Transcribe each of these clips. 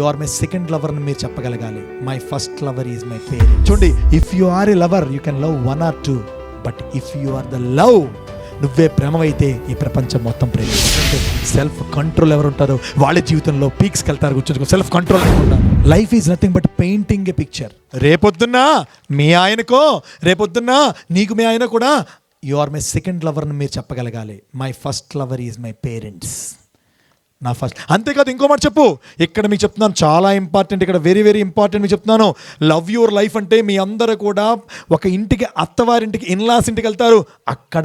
Are my second lover అని మీరు చెప్పగలగాలి. My first lover is my parents. చూడండి, if you are a lover you can love 1 or 2, but if you are the love, నువ్వే ప్రేమవైతే ఈ ప్రపంచం మొత్తం ప్రేమించే. సెల్ఫ్ కంట్రోల్ ఎవరు ఉంటారో వాళ్ళ జీవితంలో పీక్స్కి వెళ్తారు. కూర్చొని సెల్ఫ్ కంట్రోల్ ఉంటారు. Life is nothing but painting a picture. రేపొద్దున్న మీ ఆయనకో, రేపొద్దున్న నీకు మీ ఆయన కూడా you are my second lover అని మీరు చెప్పగలగాలి. My first lover is my parents. నా ఫస్ట్. అంతేకాదు, ఇంకో మాట చెప్పు. ఇక్కడ మీకు చెప్తున్నాను, చాలా ఇంపార్టెంట్, ఇక్కడ వెరీ వెరీ ఇంపార్టెంట్ మీకు చెప్తున్నాను. లవ్ యువర్ లైఫ్ అంటే మీ అందరూ కూడా ఒక ఇంటికి, అత్తవారింటికి, ఇన్లాస్ ఇంటికి వెళ్తారు. అక్కడ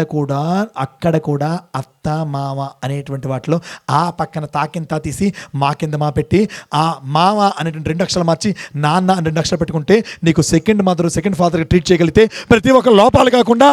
కూడా అత్త మామ అనేటువంటి వాటిలో ఆ పక్కన తాకింత తీసి మా కింద మా పెట్టి ఆ మామ అనేటువంటి 2 అక్షరాలు మార్చి నాన్న అని 2 అక్షరాలు పెట్టుకుంటే నీకు సెకండ్ మదర్, సెకండ్ ఫాదర్గా ట్రీట్ చేయగలిగితే ప్రతి ఒక్క లోపాలు కాకుండా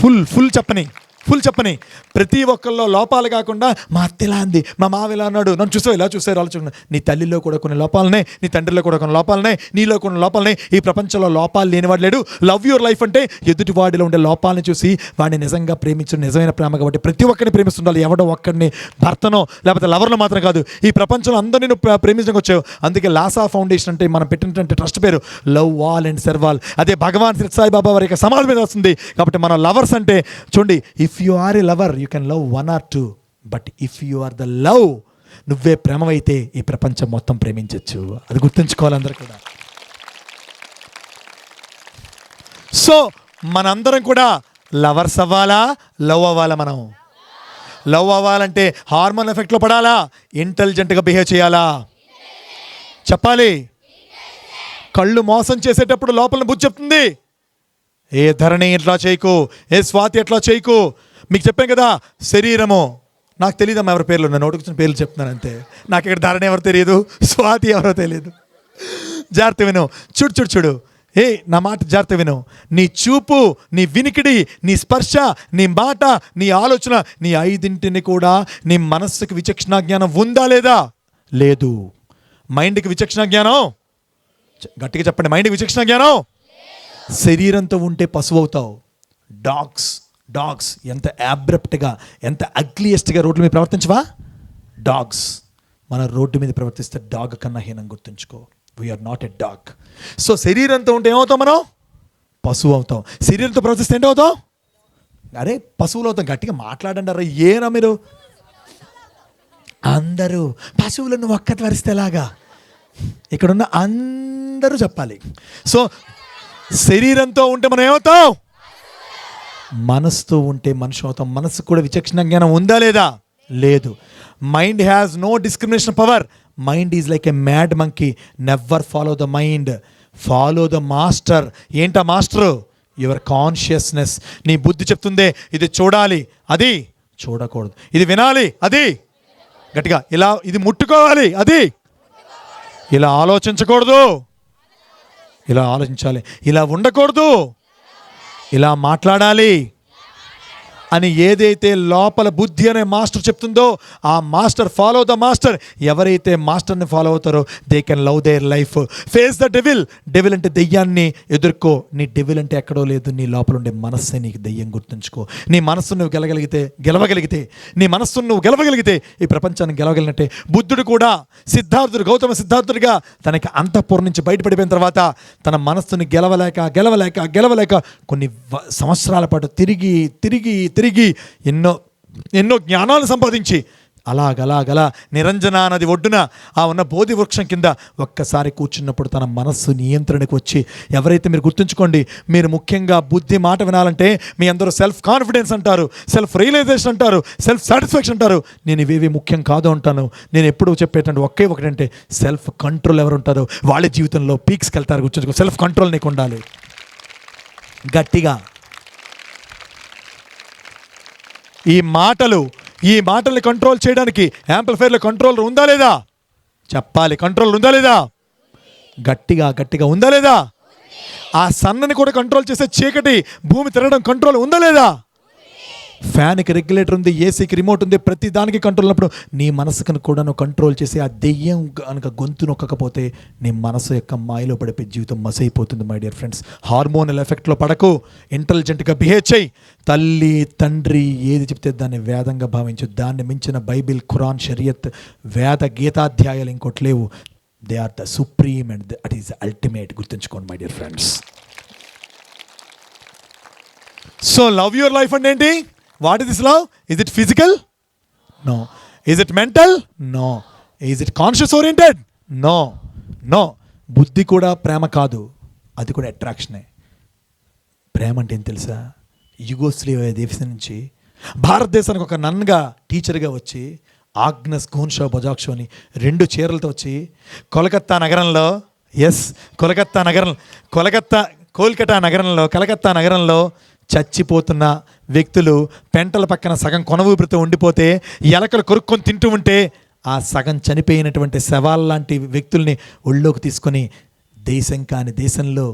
ఫుల్ చెప్పని ప్రతి ఒక్కళ్ళలో లోపాలు కాకుండా మా అత్త ఇలా అంది, మా మావ ఇలా అన్నాడు, నన్ను చూసావు ఇలా చూసారు ఆలోచన. నీ తల్లిలో కూడా కొన్ని లోపాలనే, నీ తండ్రిలో కూడా కొన్ని లోపాలనే, నీలో కొన్ని లోపాలనే. ఈ ప్రపంచంలో లోపాలు లేనివాడు లేడు. లవ్ యువర్ లైఫ్ అంటే ఎదుటి వాడిలో ఉండే లోపాలను చూసి వాడిని నిజంగా ప్రేమించడం నిజమైన ప్రేమ. కాబట్టి ప్రతి ఒక్కరిని ప్రేమిస్తుండాలి. ఎవడో ఒక్కడిని, భర్తనో లేకపోతే లవర్లో మాత్రం కాదు. ఈ ప్రపంచంలో అందరినీ నువ్వు ప్రేమించడానికి వచ్చావు. అందుకే లాసా ఫౌండేషన్ అంటే మనం పెట్టినటువంటి ట్రస్ట్ పేరు love all and serve all. అదే భగవాన్ శ్రీ సాయి బాబా వారి యొక్క సమాధి మీద వస్తుంది. కాబట్టి మన లవర్స్ అంటే చూడండి, if you are a lover you can love 1 or 2, but if you are the love, నువ్వే ప్రేమవైతే ఈ ప్రపంచం మొత్తం ప్రేమించవచ్చు. అది గుర్తుంచుకోవాలి అందరూ కూడా. సో మనందరం కూడా లవర్స్ అవ్వాలా, లవ్ అవ్వాలా? మనం లవ్ అవ్వాలంటే హార్మోన్ ఎఫెక్ట్లో పడాలా, ఇంటెలిజెంట్గా బిహేవ్ చేయాలా? చెప్పాలి. కళ్ళు మోసం చేసేటప్పుడు లోపల బుద్ధి చెప్తుంది, ఏ ధరణి ఎట్లా చేయకు, ఏ స్వాతి ఎట్లా చేయకు. మీకు చెప్పాను కదా, శరీరము నాకు తెలియదమ్మా ఎవరి పేర్లు ఉన్నాయి, నోటికి వచ్చిన పేర్లు చెప్తున్నాను అంతే. నాకు ఇక్కడ ధరణి ఎవరు తెలియదు, స్వాతి ఎవరో తెలియదు. జాగ్రత్త విను. చూడు నా మాట జాగ్రత్త విను. నీ చూపు, నీ వినికిడి, నీ స్పర్శ, నీ మాట, నీ ఆలోచన, నీ 5 కూడా నీ మనస్సుకి విచక్షణ జ్ఞానం ఉందా లేదా? లేదు. మైండ్కి విచక్షణ జ్ఞానం, గట్టిగా చెప్పండి, మైండ్కి విచక్షణ జ్ఞానం. శరీరంతో ఉంటే పశువు అవుతావు. డాగ్స్ ఎంత అబ్రప్ట్గా, ఎంత అగ్లియెస్ట్గా రోడ్ల మీద ప్రవర్తించవా? డాగ్స్ మన రోడ్డు మీద ప్రవర్తిస్తే డాగ్ కన్నా హీనం. గుర్తుంచుకో, we are not a dog. So శరీరంతో ఉంటే ఏమవుతాం? మనం పశువు అవుతాం. శరీరంతో ప్రవర్తిస్తే ఏంటి అవుతాం? అరే పశువులు అవుతాం. గట్టిగా మాట్లాడండి. అరే ఏనా మీరు అందరూ పశువులను ఒక్కటి వరిస్తే ఎలాగా? ఇక్కడున్న అందరూ చెప్పాలి. సో శరీరంతో ఉంటే మనం ఏమవుతాం? మనసుతో ఉంటే మనిషి అవుతాం. మనసు కూడా విచక్షణ జ్ఞానం ఉందా లేదా? లేదు. Mind has no discrimination power. Mind is like a mad monkey. Never follow the mind, follow the master. ఏంటా మాస్టరు? Your consciousness. నీ బుద్ధి చెప్తుందే ఇది చూడాలి, అది చూడకూడదు, ఇది వినాలి, అది గట్టిగా ఇలా, ఇది ముట్టుకోవాలి, అది ఇలా ఆలోచించకూడదు, ఇలా ఆలోచించాలి, ఇలా ఉండకూడదు, ఇలా మాట్లాడాలి అని ఏదైతే లోపల బుద్ధి అనే మాస్టర్ చెప్తుందో ఆ మాస్టర్, ఫాలో ద మాస్టర్. ఎవరైతే మాస్టర్ని ఫాలో అవుతారో they can love their life. Face the devil. Devil అంటే దెయ్యాన్ని ఎదుర్కో. నీ డెవిల్ అంటే ఎక్కడో లేదు, నీ లోపల ఉండే మనస్సే నీకు దెయ్యం. గుర్తుంచుకో. నీ మనస్సును నువ్వు గెలవగలిగితే నీ మనస్సును నువ్వు గెలవగలిగితే ఈ ప్రపంచాన్ని గెలవగలిగినట్టే. బుద్ధుడు కూడా గౌతమ సిద్ధార్థుడిగా తనకి అంతఃపురం నుంచి బయటపడిపోయిన తర్వాత తన మనస్సుని గెలవలేక కొన్ని సంవత్సరాల పాటు తిరిగి ఎన్నో జ్ఞానాలు సంపాదించి అలాగలా నిరంజనా నది ఒడ్డున ఆ ఉన్న బోధి వృక్షం కింద ఒక్కసారి కూర్చున్నప్పుడు తన మనస్సు నియంత్రణకు వచ్చి, ఎవరైతే మీరు గుర్తుంచుకోండి, మీరు ముఖ్యంగా బుద్ధి మాట వినాలంటే మీ అందరూ సెల్ఫ్ కాన్ఫిడెన్స్ అంటారు, సెల్ఫ్ రియలైజేషన్ అంటారు, సెల్ఫ్ సాటిస్ఫాక్షన్ అంటారు. నేను ఇవేవి ముఖ్యం కాదు అంటాను. నేను ఎప్పుడు చెప్పేటంటే ఒకటంటే సెల్ఫ్ కంట్రోల్ ఎవరు ఉంటారో వాళ్ళ జీవితంలో పీక్స్కి వెళ్తారు. గుర్తుంచుకో. సెల్ఫ్ కంట్రోల్ నీకు ఉండాలి. గట్టిగా ఈ మాటల్ని కంట్రోల్ చేయడానికి యాంప్లిఫైర్లో కంట్రోల్ ఉందా లేదా? చెప్పాలి. కంట్రోల్ ఉందా లేదా? గట్టిగా ఉందా లేదా? ఆ సన్నని కూడా కంట్రోల్ చేసే చీకటి భూమి తిరగడం కంట్రోల్ ఉందా లేదా? ఫ్యాన్కి రెగ్యులేటర్ ఉంది, ఏసీకి రిమోట్ ఉంది, ప్రతి దానికి కంట్రోల్ ఉన్నప్పుడు నీ మనసుకు కూడా నువ్వు కంట్రోల్ చేసి ఆ దెయ్యం కనుక గొంతు నొక్కకపోతే నీ మనసు యొక్క మాయలో పడిపోయి జీవితం మసైపోతుంది. మై డియర్ ఫ్రెండ్స్, హార్మోనల్ ఎఫెక్ట్లో పడకు, ఇంటెలిజెంట్గా బిహేవ్ చేయి. తల్లి తండ్రి ఏది చెప్తే దాన్ని వేదంగా భావించు. దాన్ని మించిన బైబిల్, ఖురాన్, షరియత్, వేద గీతాధ్యాయాలు ఇంకోటి లేవు. They are the supreme and that is ultimate. గుర్తుంచుకోండి my dear friends. So love your life అంటే ఏంటి? What is this love? Is it physical? No. Is it mental? No. Is it conscious oriented? No. No. బుద్ధి కూడా ప్రేమ కాదు, అది కూడా అట్రాక్షనే. ప్రేమ అంటే ఏం తెలుసా? యుగోస్లేవియా దేశం నుంచి భారతదేశానికి ఒక నన్గా టీచర్గా వచ్చి ఆగ్నస్ గోన్షా బొజాక్షో అని 2 చీరలతో వచ్చి కోల్కతా నగరంలో కలకత్తా నగరంలో చచ్చిపోతున్న వ్యక్తులు పెంటల పక్కన సగం కొన ఊపిరితో ఉండిపోతే ఎలకలు కొరుక్కొని తింటూ ఉంటే ఆ సగం చనిపోయినటువంటి శవాల లాంటి వ్యక్తుల్ని ఒళ్ళోకి తీసుకొని దేశం కాని దేశంలో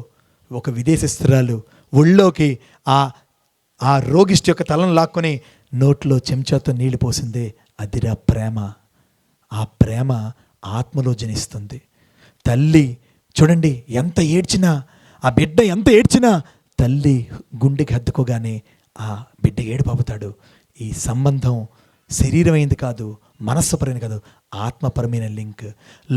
ఒక విదేశస్తురాలు ఒళ్ళోకి ఆ రోగిష్టి యొక్క తలను లాక్కొని నోట్లో చెంచాతో నీళ్లు పోసిందే. అదిరా ప్రేమ. ఆ ప్రేమ ఆత్మలో జనిస్తుంది. తల్లి చూడండి, ఎంత ఏడ్చినా, ఆ బిడ్డ ఎంత ఏడ్చినా తల్లి గుండెకి హత్తుకోగానే ఆ బిడ్డ ఏడుపాపుతాడు. ఈ సంబంధం శరీరమైంది కాదు, మనస్సుపరైన కాదు, ఆత్మపరమైన లింక్.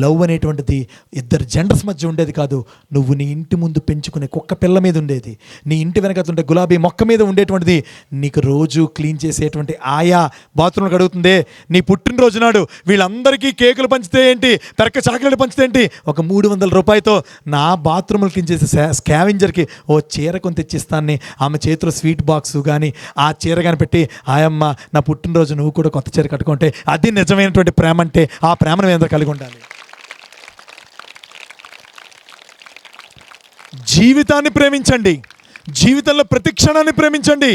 లవ్ అనేటువంటిది ఇద్దరు జెండర్స్ మధ్య ఉండేది కాదు. నువ్వు నీ ఇంటి ముందు పెంచుకునే కుక్క పిల్ల మీద ఉండేది, నీ ఇంటి వెనకతుండే గులాబీ మొక్క మీద ఉండేటువంటిది, నీకు రోజు క్లీన్ చేసేటువంటి ఆయా బాత్రూమ్లు కడుగుతుందే, నీ పుట్టినరోజు నాడు వీళ్ళందరికీ కేకులు పంచితే ఏంటి, పెరక చాక్లెట్లు పంచితే ఏంటి, ఒక 300 రూపాయలతో నా బాత్రూమ్లు క్లీన్ చేసే స్కావెంజర్కి ఓ చీర కొని తెచ్చిస్తాన్ని, ఆమె చేతిలో స్వీట్ బాక్స్ కానీ ఆ చీర కానీ పెట్టి, ఆయమ్మ నా పుట్టినరోజు నువ్వు కూడా కొత్త చీర కట్టుకుంటే అది నిజమైనటువంటి ప్రేమ. అంటే ఆ ప్రేమను మేము కలిగి ఉండాలి. జీవితాన్ని ప్రేమించండి, జీవితంలో ప్రతి క్షణాన్ని ప్రేమించండి.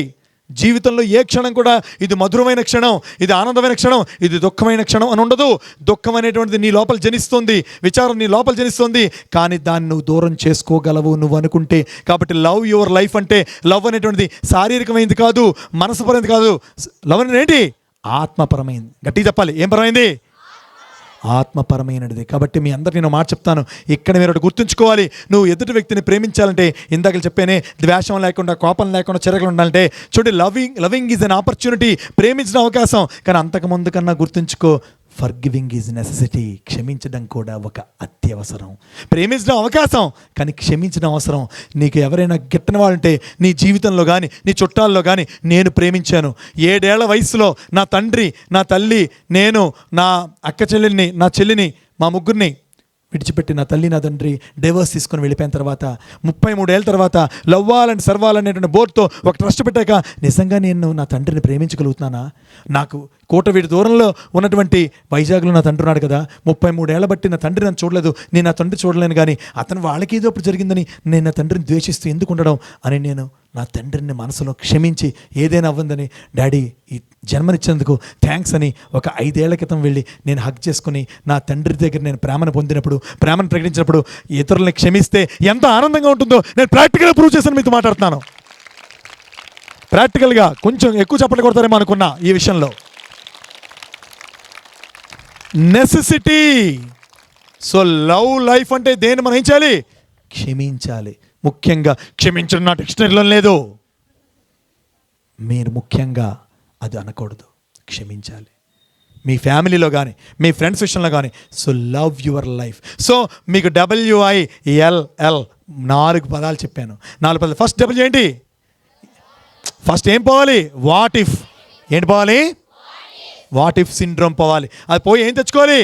జీవితంలో ఏ క్షణం కూడా ఇది మధురమైన క్షణం, ఇది ఆనందమైన క్షణం, ఇది దుఃఖమైన క్షణం అని ఉండదు. దుఃఖం అనేటువంటిది నీ లోపల జనిస్తుంది, విచారం నీ లోపల జనిస్తుంది, కానీ దాన్ని నువ్వు దూరం చేసుకోగలవు నువ్వు అనుకుంటే. కాబట్టి లవ్ యువర్ లైఫ్ అంటే లవ్ అనేటువంటిది శారీరకమైనది కాదు, మనసుపరమైనది కాదు. లవ్ అనేది ఏంటి? ఆత్మపరమైంది. గట్టిగా చెప్పాలి, ఏం పరమైంది? ఆత్మపరమైనది. కాబట్టి మీ అందరికీ నేను మాట చెప్తాను, ఇక్కడ మీరు ఒకటి గుర్తుంచుకోవాలి. నువ్వు ఎదుటి వ్యక్తిని ప్రేమించాలంటే ఇందాక చెప్పానే, ద్వేషం లేకుండా, కోపం లేకుండా, చిరకలు ఉండాలంటే చూడండి, లవింగ్ ఈజ్ అన్ ఆపర్చునిటీ. ప్రేమించిన అవకాశం, కానీ అంతకుముందు కన్నా గుర్తుంచుకో, ఫర్గివింగ్ ఈజ్ నెసెసిటీ. క్షమించడం కూడా ఒక అత్యవసరం. ప్రేమించడం అవకాశం, కానీ క్షమించడం అవసరం. నీకు ఎవరైనా గిట్టని వాళ్ళంటే నీ జీవితంలో కానీ నీ చుట్టాల్లో కానీ, నేను ప్రేమించాను. 7 ఏళ్ల వయసులో నా తండ్రి, నా తల్లి, నేను, నా అక్క చెల్లెల్ని, నా చెల్లిని, మా ముగ్గురిని విడిచిపెట్టి నా తల్లి నా తండ్రి డైవర్స్ తీసుకొని వెళ్ళిపోయిన తర్వాత 33 ఏళ్ళ తర్వాత లవ్వాలని సర్వాలనేటువంటి బోర్డుతో ఒక ట్రస్ట్ పెట్టాక నిజంగా నేను నా తండ్రిని ప్రేమించగలుగుతున్నానా? నాకు కోటవీడి దూరంలో ఉన్నటువంటి వైజాగ్లో నా తండ్రి ఉన్నాడు కదా, 33 ఏళ్ళ బట్టి నా తండ్రి నన్ను చూడలేదు, నేను నా తండ్రి చూడలేను, కానీ అతను వాళ్ళకి ఏదో అప్పుడు జరిగిందని నేను నా తండ్రిని ద్వేషిస్తూ ఎందుకు ఉండడం అని నేను నా తండ్రిని మనసులో క్షమించి ఏదైనా అవ్వందని, డాడీ ఈ జన్మనిచ్చినందుకు థ్యాంక్స్ అని ఒక 5 ఏళ్ల క్రితం వెళ్ళి నేను హగ్ చేసుకుని నా తండ్రి దగ్గర నేను ప్రేమను పొందినప్పుడు, ప్రేమను ప్రకటించినప్పుడు ఇతరులని క్షమిస్తే ఎంత ఆనందంగా ఉంటుందో నేను ప్రాక్టికల్గా ప్రూవ్ చేశాను. మీతో మాట్లాడుతున్నాను ప్రాక్టికల్గా. కొంచెం ఎక్కువ చప్పట్లు కొడతారేమో అనుకున్నా ఈ విషయంలో. నెసెసిటీ. సో లవ్ లైఫ్ అంటే దేన్ని మనం ఏం చేయాలి? క్షమించాలి. ముఖ్యంగా క్షమించడం నా డిక్షనరీలో లేదు. మీరు ముఖ్యంగా అది అనకూడదు, క్షమించాలి. మీ ఫ్యామిలీలో కానీ మీ ఫ్రెండ్స్ విషయంలో కానీ. So love your life. So మీకు WILL 4 పదాలు చెప్పాను, 4 పదాలు. ఫస్ట్ W ఏంటి? ఫస్ట్ ఏం పోవాలి? What if. ఏంటి పోవాలి? వాట్ ఇఫ్ సిండ్రోమ్ పోవాలి. అది పోయి ఏం తెచ్చుకోవాలి?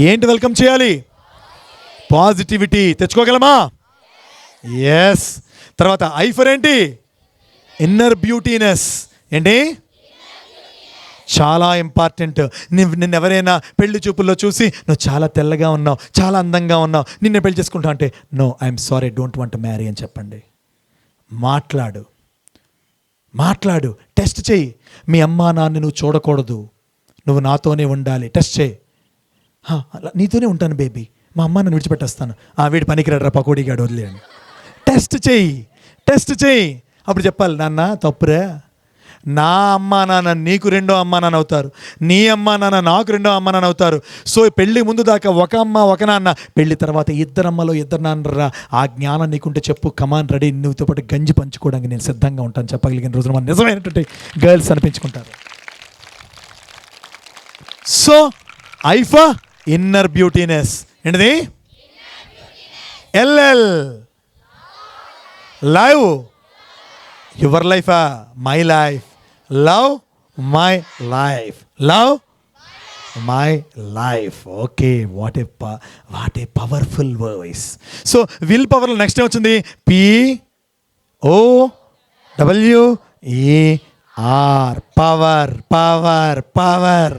ఏంటి వెల్కమ్ చేయాలి? పాజిటివిటీ తెచ్చుకోగలమా? ఎస్. తర్వాత ఐ ఫర్ ఏంటి? Inner beautiness. ఏంటి? చాలా ఇంపార్టెంట్. నిన్ను ఎవరైనా పెళ్లి చూపుల్లో చూసి నువ్వు చాలా తెల్లగా ఉన్నావు, చాలా అందంగా ఉన్నావు, నిన్ను పెళ్లి చేసుకుంటా అంటే no, I'm sorry, don't want to marry అని చెప్పండి. మాట్లాడు, టెస్ట్ చేయి. మీ అమ్మా నాన్న నువ్వు చూడకూడదు, నువ్వు నాతోనే ఉండాలి, టెస్ట్ చేయి. నీతోనే ఉంటాను బేబీ, మా అమ్మ నన్ను విడిచిపెట్టేస్తాను, వీడి పనికిరాడ్రా పకోడీగాడు వదిలేయండి. టెస్ట్ చేయి. అప్పుడు చెప్పాలి, నాన్న తప్పురా, నా అమ్మా నాన్న నీకు రెండో అమ్మా నాన్న అవుతారు, నీ అమ్మా నాన్న నాకు రెండో అమ్మా నాన్న అవుతారు. సో పెళ్ళి ముందు దాకా ఒక అమ్మ ఒక నాన్న, పెళ్ళి తర్వాత ఇద్దరు అమ్మలో ఇద్దరు నాన్నరా. ఆ జ్ఞానం నీకుంటే చెప్పు, కమాన్ రెడీ, నువ్వుతో పాటు గంజి పంచుకోవడానికి నేను సిద్ధంగా ఉంటాను చెప్పగలిగిన రోజున మన నిజమైనటువంటి గర్ల్స్ అనిపించుకుంటారు. సో ఐఫా ఇన్నర్ బ్యూటీనెస్, ఏంటిది? ఎల్ఎల్ love your life, my life, love my life, love my life. Okay, what a powerful voice. So will పవర్లో నెక్స్ట్ వచ్చింది POWER, పవర్ పవర్ పవర్.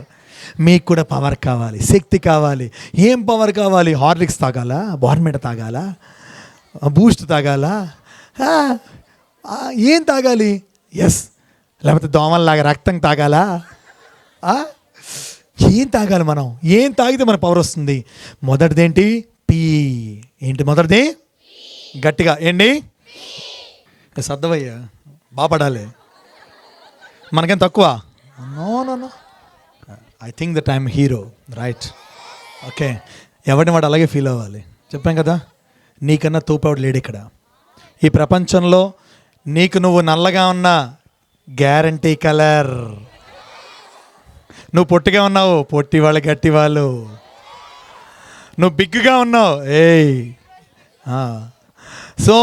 మీకు కూడా పవర్ కావాలి, శక్తి కావాలి. ఏం పవర్ కావాలి? హార్లిక్స్ తాగాలా, బోర్న్విటా తాగాలా, బూస్ట్ తాగాలా, ఏం తాగాలి? ఎస్, లేకపోతే దోమల్లాగా రక్తం తాగాలా? ఏం తాగాలి మనం? ఏం తాగితే మన పవర్ వస్తుంది? మొదటిదేంటి? ఏంటి మొదటిది? గట్టిగా ఏంటి? సర్దవయ్యా, బాపడాలి. మనకేం తక్కువ? No, I think that I'm hero, right? Okay, ఎవరిని వాడు అలాగే ఫీల్ అవ్వాలి. చెప్పాం కదా, నీకన్నా తోపాడు లేడు ఇక్కడ ఈ ప్రపంచంలో. నీకు నువ్వు నల్లగా ఉన్నా గ్యారంటీ కలర్, నువ్వు పొట్టిగా ఉన్నావు పొట్టి వాళ్ళు గట్టి వాళ్ళు, నువ్వు బిగ్గుగా ఉన్నావు సో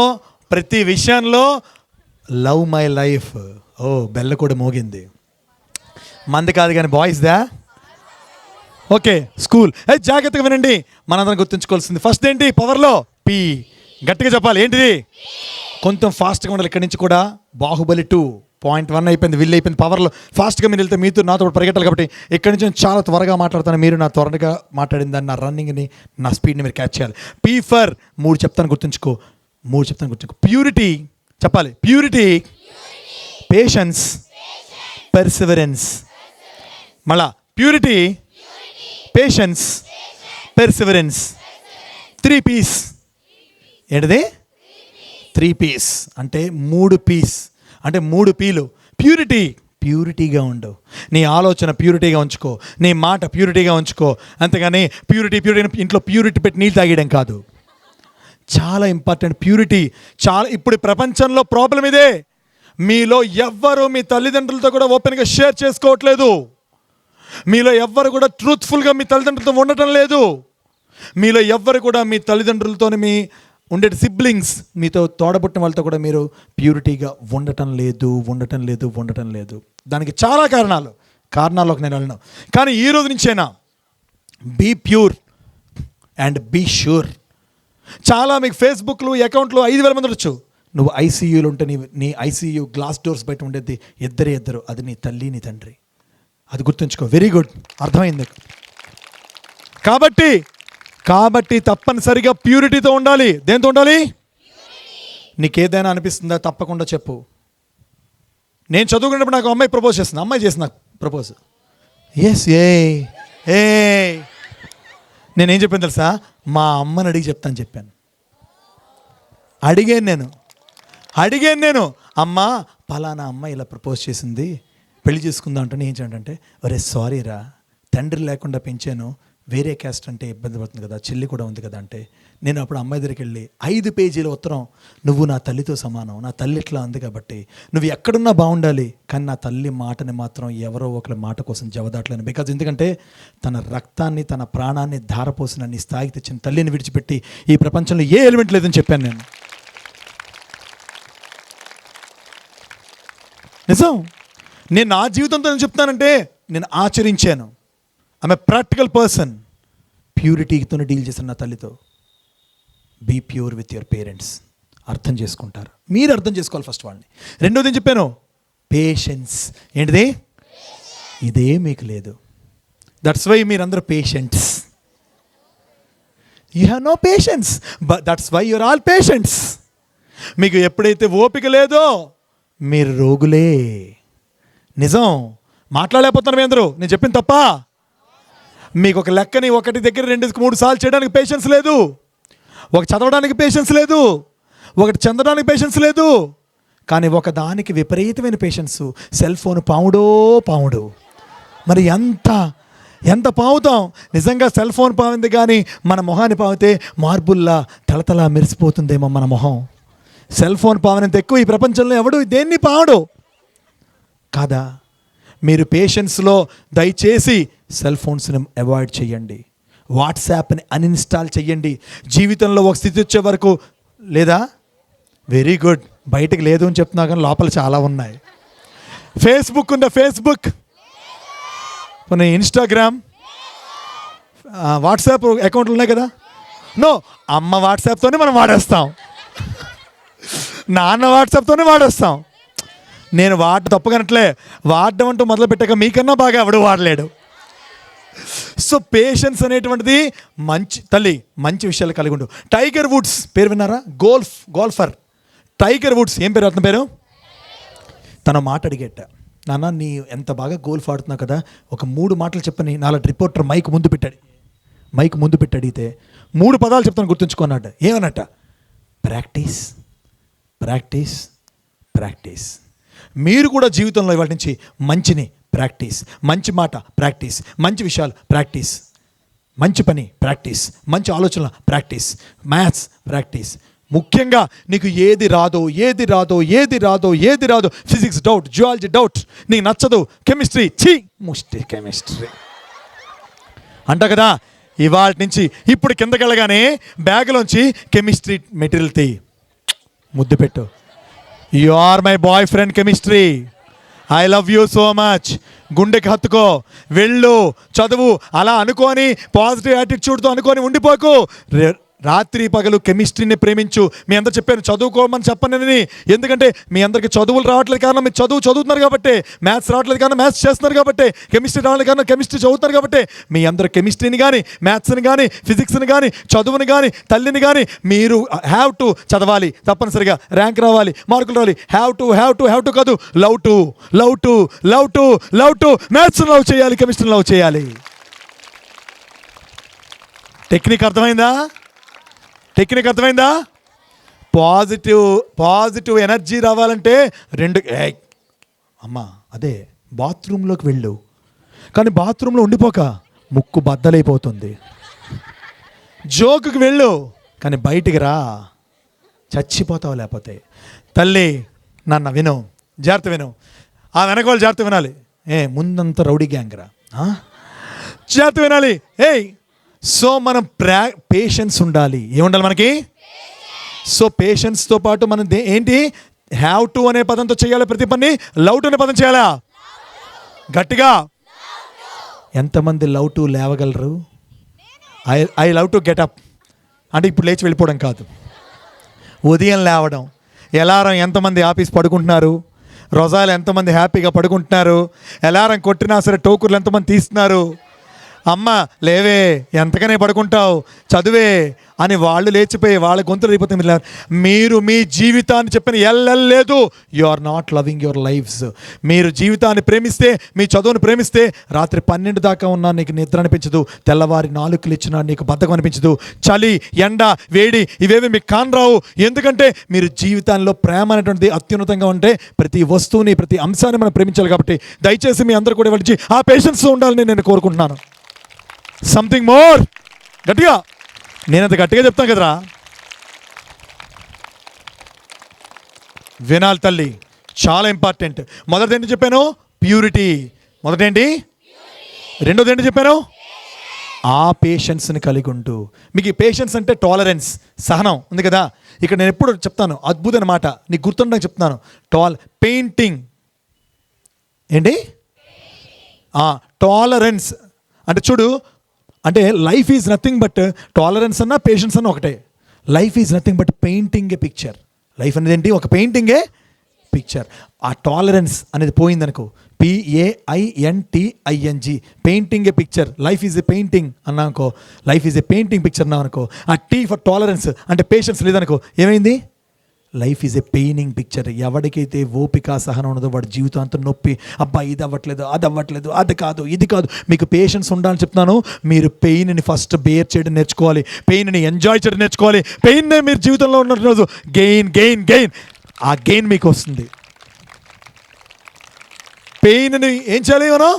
ప్రతి విషయంలో లవ్ మై లైఫ్. బెల్ల కూడా మోగింది, మంది కాదు కానీ బాయ్స్దా. Okay, school. జాగ్రత్తగా వినండి, మనందరం గుర్తుంచుకోవాల్సింది ఫస్ట్ ఏంటి? పవర్లో P. గట్టిగా చెప్పాలి, ఏంటిది? కొంచెం ఫాస్ట్గా ఉండాలి. ఇక్కడి నుంచి కూడా బాహుబలి 2.1 అయిపోయింది, విల్ అయిపోయింది. పవర్లో ఫాస్ట్గా మీరు వెళ్తే మీతో నాతో పరిగెట్టాలి. కాబట్టి ఇక్కడి నుంచి నేను చాలా త్వరగా మాట్లాడతాను, మీరు నా త్వరగా మాట్లాడిన దాన్ని, నా రన్నింగ్ని, నా స్పీడ్ని మీరు క్యాచ్ చేయాలి. P ఫర్ 3 చెప్తాను, గుర్తుంచుకో. ప్యూరిటీ చెప్పాలి. Purity, patience, perseverance. మళ్ళా ప్యూరిటీ, పేషెన్స్, పెర్సివరెన్స్. 3 P's. ఏంటిది? 3 P's అంటే 3 P's అంటే 3 P'లు. ప్యూరిటీగా ఉండు, నీ ఆలోచన ప్యూరిటీగా ఉంచుకో, నీ మాట ప్యూరిటీగా ఉంచుకో. అంతేగాని ప్యూరిటీ ఇంట్లో ప్యూరిటీ పెట్టి నీళ్ళు తాగేయడం కాదు. చాలా ఇంపార్టెంట్ ప్యూరిటీ. ఇప్పుడు ప్రపంచంలో ప్రాబ్లం ఇదే. మీలో ఎవ్వరు మీ తల్లిదండ్రులతో కూడా ఓపెన్గా షేర్ చేసుకోవట్లేదు. మీలో ఎవ్వరు కూడా ట్రూత్ఫుల్గా మీ తల్లిదండ్రులతో ఉండటం లేదు. మీలో ఎవ్వరు కూడా మీ తల్లిదండ్రులతో, మీ ఉండే సిబ్లింగ్స్, మీతో తోడబుట్టిన వాళ్ళతో కూడా మీరు ప్యూరిటీగా ఉండటం లేదు. దానికి చాలా కారణాల్లోకి నేను వెళ్ళను. కానీ ఈ రోజు నుంచైనా be pure and be sure. చాలా మీకు ఫేస్బుక్లు, అకౌంట్లు 5,000 మంది ఉండొచ్చు. నువ్వు ఐసీయూలు ఉంటే నీ ఐసీయూ గ్లాస్ డోర్స్ బయట ఉండేది ఇద్దరు, అది నీ తల్లి నీ తండ్రి. అది గుర్తుంచుకో. వెరీ గుడ్, అర్థమైంది. కాబట్టి తప్పనిసరిగా ప్యూరిటీతో ఉండాలి. దేంతో ఉండాలి? నీకేదైనా అనిపిస్తుందా? తప్పకుండా చెప్పు. నేను చదువుకునేటప్పుడు నాకు అమ్మాయి ప్రపోజ్ చేస్తుంది, అమ్మాయి చేసింది నాకు ప్రపోజ్. ఎస్, నేనేం చెప్పాను తెలుసా? మా అమ్మని అడిగి చెప్తాను చెప్పాను. అడిగాను నేను, అమ్మ పలానా అమ్మాయి ఇలా ప్రపోజ్ చేసింది, పెళ్లి చేసుకుందాం అంటే ఏం చేయండి, ఒరే సారీ రా, తండ్రి లేకుండా పెంచాను, వేరే క్యాస్ట్ అంటే ఇబ్బంది పడుతుంది కదా, చెల్లి కూడా ఉంది కదా అంటే, నేను అప్పుడు అమ్మాయి దగ్గరికి వెళ్ళి 5 పేజీల ఉత్తరం, నువ్వు నా తల్లితో సమానం, నా తల్లి ఇట్లా ఉంది కాబట్టి నువ్వు ఎక్కడున్నా బాగుండాలి, కానీ నా తల్లి మాటని మాత్రం ఎవరో ఒకరి మాట కోసం జవదాట్లేను. బికాజ్ ఎందుకంటే తన రక్తాన్ని, తన ప్రాణాన్ని ధారపోసిన నీ స్థాయికి తెచ్చిన తల్లిని విడిచిపెట్టి ఈ ప్రపంచంలో ఏ ఎలిమెంట్ లేదని చెప్పాను నేను. నిజం. నేను నా జీవితంతో చెప్తానంటే నేను ఆచరించాను. I'm a practical person. ప్యూరిటీతో డీల్ చేసిన నా తల్లితో. Be pure with your parents. అర్థం చేసుకుంటారు, మీరు అర్థం చేసుకోవాలి ఫస్ట్ వాళ్ళని. రెండోది చెప్పాను, పేషెన్స్. ఏంటిది? ఇదే మీకు లేదు. దట్స్ వై మీరందరూ patients. You have no patience, but that's why you're all patients. మీకు ఎప్పుడైతే ఓపిక లేదో మీరు రోగులే. నిజం. మాట్లాడలేకపోతున్నారు మీ అందరూ. నేను చెప్పింది తప్ప? మీకు ఒక లెక్కని ఒకటి దగ్గర 2-3 సార్లు చేయడానికి పేషెన్స్ లేదు, ఒక చదవడానికి పేషెన్స్ లేదు, ఒకటి చెందడానికి పేషెన్స్ లేదు. కానీ ఒకదానికి విపరీతమైన పేషెన్స్. Cell phone పాముడు. మరి ఎంత పావుతాం? నిజంగా సెల్ ఫోన్ పావింది కానీ మన మొహాన్ని పావితే మార్బుల్లా తలతలా మెరిసిపోతుందేమో మన మొహం. సెల్ ఫోన్ పావనంత ఎక్కువ ఈ ప్రపంచంలో ఎవడు దేన్ని పావడు కాదా? మీరు పేషెన్స్లో దయచేసి సెల్ ఫోన్స్ని అవాయిడ్ చేయండి. వాట్సాప్ని అన్ఇన్స్టాల్ చేయండి. జీవితంలో ఒక స్థితి వచ్చే వరకు. లేదా వెరీ గుడ్, బయటకు లేదు అని చెప్తున్నా కానీ లోపల చాలా ఉన్నాయి. ఫేస్బుక్ ఉందా? ఫేస్బుక్, ఇన్స్టాగ్రామ్, వాట్సాప్ అకౌంట్లు ఉన్నాయి కదా. నో, అమ్మ వాట్సాప్తోనే మనం వాడేస్తాం, నాన్న వాట్సాప్తోనే వాడేస్తాం. నేను తప్పగనట్లే, వాడడం అంటూ మొదలు పెట్టాక మీకన్నా బాగా ఎవడు వాడలేడు. సో పేషెన్స్ అనేటువంటిది మంచి విషయాలు కలిగి ఉండు. టైగర్ వుడ్స్ పేరు విన్నారా? Golfer tiger Woods. ఏం పేరు అతని పేరు? తన మాట అడిగేట, నాన్న నీ ఎంత బాగా గోల్ఫ్ ఆడుతున్నావు కదా, ఒక 3 మాటలు చెప్పని. నాలుగు రిపోర్టర్ మైక్ ముందు పెట్టి అడిగితే 3 పదాలు చెప్తాను, గుర్తుంచుకున్నాడు. ఏమన్నట్ట? Practice, practice, practice. మీరు కూడా జీవితంలో ఇవాళ నుంచి మంచిని ప్రాక్టీస్, మంచి మాట ప్రాక్టీస్, మంచి విషయాలు ప్రాక్టీస్, మంచి పని ప్రాక్టీస్, మంచి ఆలోచనలు ప్రాక్టీస్, మ్యాథ్స్ ప్రాక్టీస్. ముఖ్యంగా నీకు ఏది రాదో ఫిజిక్స్ డౌట్, జియాలజీ డౌట్, నీకు నచ్చదు, కెమిస్ట్రీ కెమిస్ట్రీ అంట కదా. ఇవాళ నుంచి ఇప్పుడు కిందకి వెళ్ళగానే బ్యాగ్లోంచి కెమిస్ట్రీ మెటీరియల్ తీ, ముద్దు పెట్టు. You are my boyfriend chemistry, I love you so much. గుండెకి హత్తుకో, వెళ్ళు, చదువు. అలా అనుకొని పాజిటివ్ యాటిట్యూడ్తో అనుకొని ఉండిపోకు. రాత్రి పగలు కెమిస్ట్రీని ప్రేమించు. మీ అందరు చెప్పాను చదువుకోమని చెప్పనని, ఎందుకంటే మీ అందరికి చదువులు రావట్లేదు కారణం మీరు చదువుతున్నారు కాబట్టి, మ్యాథ్స్ రావట్లేదు కారణం మ్యాథ్స్ చేస్తున్నారు కాబట్టి, కెమిస్ట్రీ రావట్లేదు కారణం కెమిస్ట్రీ చదువుతున్నారు కాబట్టి. మీ అందరు కెమిస్ట్రీని కానీ, మ్యాథ్స్ని కానీ, ఫిజిక్స్ని కానీ, చదువుని కానీ, తల్లిని కానీ మీరు హ్యావ్ టు చదవాలి. తప్పనిసరిగా ర్యాంక్ రావాలి, మార్కులు రావాలి. హ్యావ్ టు కాదు, లవ్ టు మ్యాథ్స్ని లవ్ చేయాలి, కెమిస్ట్రీని లవ్ చేయాలి. టెక్నిక్ అర్థమైందా? పాజిటివ్ ఎనర్జీ రావాలంటే అదే బాత్రూంలోకి వెళ్ళు, కానీ బాత్రూంలో ఉండిపోక ముక్కు బద్దలైపోతుంది. జోకుకి వెళ్ళు, కానీ బయటికి రా, చచ్చిపోతావు లేకపోతే. తల్లి నాన్న విను, జాగ్రత్త విను. ఆ వెనకవాళ్ళు జాగ్రత్త వినాలి. ముందంతా రౌడీ గ్యాంగ్ రా, జాగ్రత్త వినాలి. సో మనం పేషెన్స్ ఉండాలి. ఏముండాలి మనకి? సో పేషెన్స్తో పాటు మనం ఏంటి? హ్యావ్ టు అనే పదంతో చేయాలి ప్రతి పని. లవ్ టు అనే పదం చేయాలా? గట్టిగా. ఎంతమంది లవ్ టు లేవగలరు? ఐ లవ్ టు గెటప్ అంటే ఇప్పుడు లేచి వెళ్ళిపోవడం కాదు, ఉదయం లేవడం. అలారం ఎంతమంది ఆఫీస్ పడుకుంటున్నారు? రోజాలు ఎంతమంది హ్యాపీగా పడుకుంటున్నారు? అలారం కొట్టినా సరే టోకుర్లు ఎంతమంది తీస్తున్నారు? అమ్మ లేవే, ఎంతగానే పడుకుంటావు, చదువే అని వాళ్ళు లేచిపోయి వాళ్ళ గొంతులు అయిపోతే మీరు మీ జీవితాన్ని చెప్పిన లేదు. You are not loving your lifes. మీరు జీవితాన్ని ప్రేమిస్తే, మీ చదువుని ప్రేమిస్తే, రాత్రి 12 దాకా ఉన్నా నీకు నిద్ర అనిపించదు, తెల్లవారి 4 ఇచ్చినా నీకు బద్ధకం అనిపించదు. చలి, ఎండ, వేడి ఇవేవి మీకు కానరావు. ఎందుకంటే మీరు జీవితంలో ప్రేమ అనేటువంటిది అత్యున్నతంగా ఉంటే ప్రతి వస్తువుని, ప్రతి అంశాన్ని మనం ప్రేమించాలి. కాబట్టి దయచేసి మీ అందరూ కూడా వచ్చి ఆ పేషెన్స్ ఉండాలని నేను కోరుకుంటున్నాను. సంథింగ్ మోర్ గట్టిగా, నేనంత గట్టిగా చెప్తాను కదరా. వినాలి తల్లి, చాలా ఇంపార్టెంట్. మొదటిది ఏంటి చెప్పాను? ప్యూరిటీ. మొదటేంటి? రెండోది ఏంటి చెప్పాను? ఆ పేషెన్స్ని కలిగి ఉంటూ. మీకు ఈ పేషెన్స్ అంటే టాలరెన్స్, సహనం ఉంది కదా. ఇక్కడ నేను ఎప్పుడు చెప్తాను అద్భుతమైన మాట, నీకు గుర్తుండడానికి చెప్తున్నాను. పెయింటింగ్ ఏంటి? టాలరెన్స్ అంటే చూడు, అంటే life is nothing but tolerance అన్నా పేషెన్స్ అన్నా ఒకటే. Life is nothing but painting a picture. Life అనేది ఏంటి? ఒక పెయింటింగే పిక్చర్. ఆ టాలరెన్స్ అనేది పోయిందనుకో, PAINTING, painting a picture. Life is a painting అన్నా అనుకో, life is a painting picture అన్నా అనుకో, ఆ T ఫర్ టాలరెన్స్ అంటే పేషెన్స్ లేదనుకో, ఏమైంది? Life is a paining picture. ఎవరికైతే ఓపిక సహనం ఉన్నదో వాడి జీవితాంతం నొప్పి, అబ్బా ఇది అవ్వట్లేదు, అది అవ్వట్లేదు, అది కాదు, ఇది కాదు. మీకు పేషెన్స్ ఉండాలని చెప్తున్నాను. మీరు పెయిన్ని ఫస్ట్ బేర్ చేయడం నేర్చుకోవాలి, పెయిన్ని ఎంజాయ్ చేయడం నేర్చుకోవాలి. పెయిన్నే మీరు జీవితంలో ఉన్న రోజు గెయిన్. ఆ గెయిన్ మీకు వస్తుంది. పెయిన్ని ఏం చేయాలి? మనం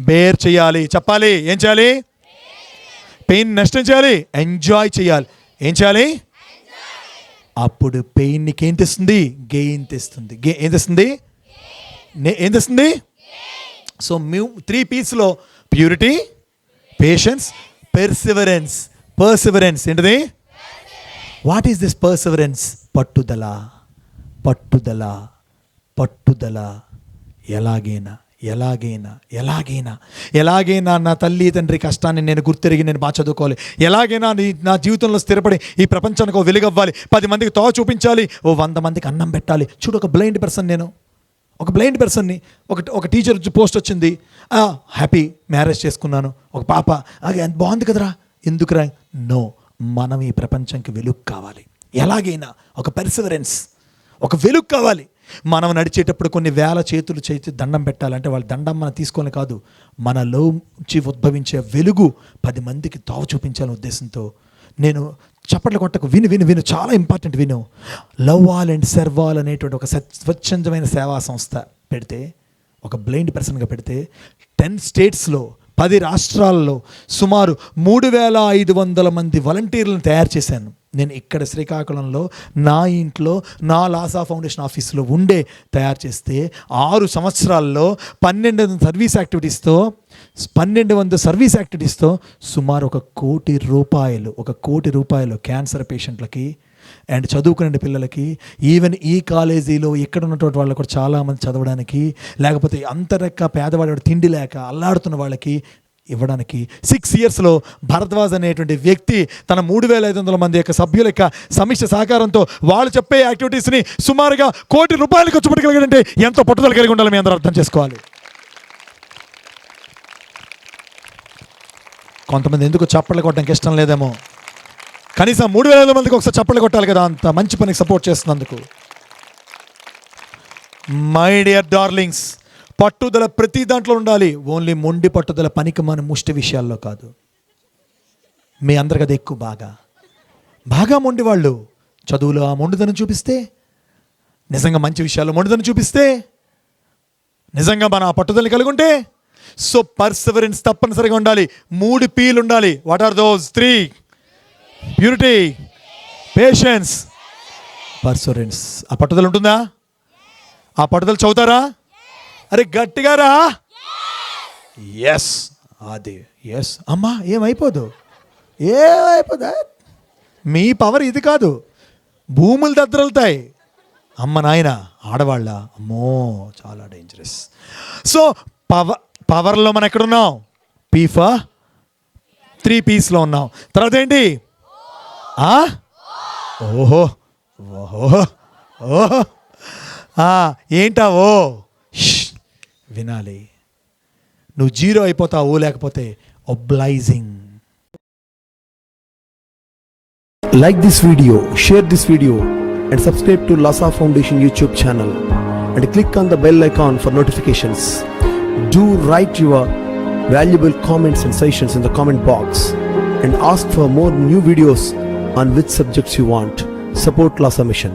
బేర్ చేయాలి. చెప్పాలి, ఏం చేయాలి? పెయిన్ నెక్స్ట్ ఏం చేయాలి? ఎంజాయ్ చేయాలి. ఏం చేయాలి? అప్పుడు పెయిన్ నీకు ఏం తెస్తుంది? గెయిన్ తెస్తుంది. ఏం తెస్తుంది? ఏం తెస్తుంది? సో 3 P'sలో ప్యూరిటీ, పేషెన్స్, పెర్సివరెన్స్. పర్సివరెన్స్ ఏంటిది? What is this perseverance? పట్టుదల, పట్టుదల, పట్టుదల. ఎలాగైనా ఎలాగైనా ఎలాగైనా ఎలాగైనా నా తల్లి తండ్రి కష్టాన్ని నేను గుర్తెరిగి నేను బాగా చదువుకోవాలి. ఎలాగైనా నా జీవితంలో స్థిరపడి ఈ ప్రపంచానికి వెలుగవ్వాలి. 10 మందికి తో చూపించాలి. 100 మందికి అన్నం పెట్టాలి. చూడు, ఒక బ్లైండ్ పర్సన్, నేను ఒక బ్లైండ్ పర్సన్ని, ఒక టీచర్ పోస్ట్ వచ్చింది, హ్యాపీ మ్యారేజ్ చేసుకున్నాను, ఒక పాప, అది బాగుంది కదరా, ఎందుకురా? నో, మనం ఈ ప్రపంచానికి వెలుగు కావాలి. ఎలాగైనా ఒక పెర్సివరెన్స్, ఒక వెలుగు కావాలి. మనం నడిచేటప్పుడు కొన్ని వేల చేతులు చేతి దండం పెట్టాలంటే వాళ్ళ దండం మనం తీసుకోవాలి కాదు, మనలోంచి ఉద్భవించే వెలుగు 10 మందికి తావు చూపించాలనే ఉద్దేశంతో నేను చప్పట్లు కొట్టకు, విను, చాలా ఇంపార్టెంట్, విను. Love all and serve all అనేటువంటి ఒక స్వచ్ఛందమైన సేవా సంస్థ పెడితే, ఒక బ్లైండ్ పర్సన్గా పెడితే 10 స్టేట్స్లో 10 రాష్ట్రాల్లో సుమారు 3500 మంది వాలంటీర్లను తయారు చేశాను. నేను ఇక్కడ శ్రీకాకుళంలో నా ఇంట్లో నా లాసా ఫౌండేషన్ ఆఫీస్లో ఉండే తయారు చేస్తే 6 సంవత్సరాల్లో 1200 సర్వీస్ యాక్టివిటీస్తో సుమారు 1 కోటి రూపాయలు క్యాన్సర్ పేషెంట్లకి అండ్ చదువుకునే పిల్లలకి, ఈవెన్ ఈ కాలేజీలో ఇక్కడ ఉన్నటువంటి వాళ్ళకు కూడా చాలామంది చదవడానికి, లేకపోతే అంతరెక్క పేదవాడు తిండి లేక అల్లాడుతున్న వాళ్ళకి ఇవ్వడానికి 6 ఇయర్స్లో భరద్వాజ్ అనేటువంటి వ్యక్తి తన 3500 మంది యొక్క సభ్యుల యొక్క సమిష్టి సహకారంతో వాళ్ళు చెప్పే యాక్టివిటీస్ని సుమారుగా 1 కోటి రూపాయలు ఖర్చు పెట్టగలిగాడంటే ఎంతో పట్టుదల కలిగి ఉండాలి. మీ అందరూ అర్థం చేసుకోవాలి. కొంతమంది ఎందుకు చప్పట్లు కొట్టడానికి ఇష్టం లేదేమో, కనీసం 3500 మందికి ఒకసారి చప్పట్లు కొట్టాలి కదా, అంత మంచి పనికి సపోర్ట్ చేస్తున్నందుకు. మై డియర్ డార్లింగ్స్, పట్టుదల ప్రతి దాంట్లో ఉండాలి. ఓన్లీ మొండి పట్టుదల పనికి మన ముష్టి విషయాల్లో కాదు. మీ అందరికి అది ఎక్కువ బాగా మొండి వాళ్ళు చదువులో ఆ మొండిదనం చూపిస్తే, నిజంగా మంచి విషయాల్లో మొండిదనం చూపిస్తే, నిజంగా మన ఆ పట్టుదలని కలిగి ఉంటే, సో పర్సివరెన్స్ తప్పనిసరిగా ఉండాలి. 3 P'లు ఉండాలి. What are those 3? Purity, patience, perseverance. ఆ పట్టుదల ఉంటుందా? ఆ పట్టుదల చదువుతారా? అరే గట్టిగా రా. ఎస్, అది ఎస్. అమ్మా ఏమైపోదా? మీ పవర్ ఇది కాదు, భూములు దద్దరలుతాయి. అమ్మ నాయన ఆడవాళ్ళ, అమ్మో చాలా డేంజరస్. సో పవర్లో మనం ఎక్కడున్నాం? పీఫా 3 P'sలో ఉన్నాం. తర్వాత ఏంటి? ఓహో ఏంటావో వినాలి. నువ్వు 0 అయిపోతావు, లేకపోతే obliging. Like this video, share this video and subscribe to Lhasa Foundation YouTube channel and click on the bell icon for notifications. Do write your valuable comments and suggestions in the comment box and ask for more new videos on which subjects you want. Support Lhasa Mission.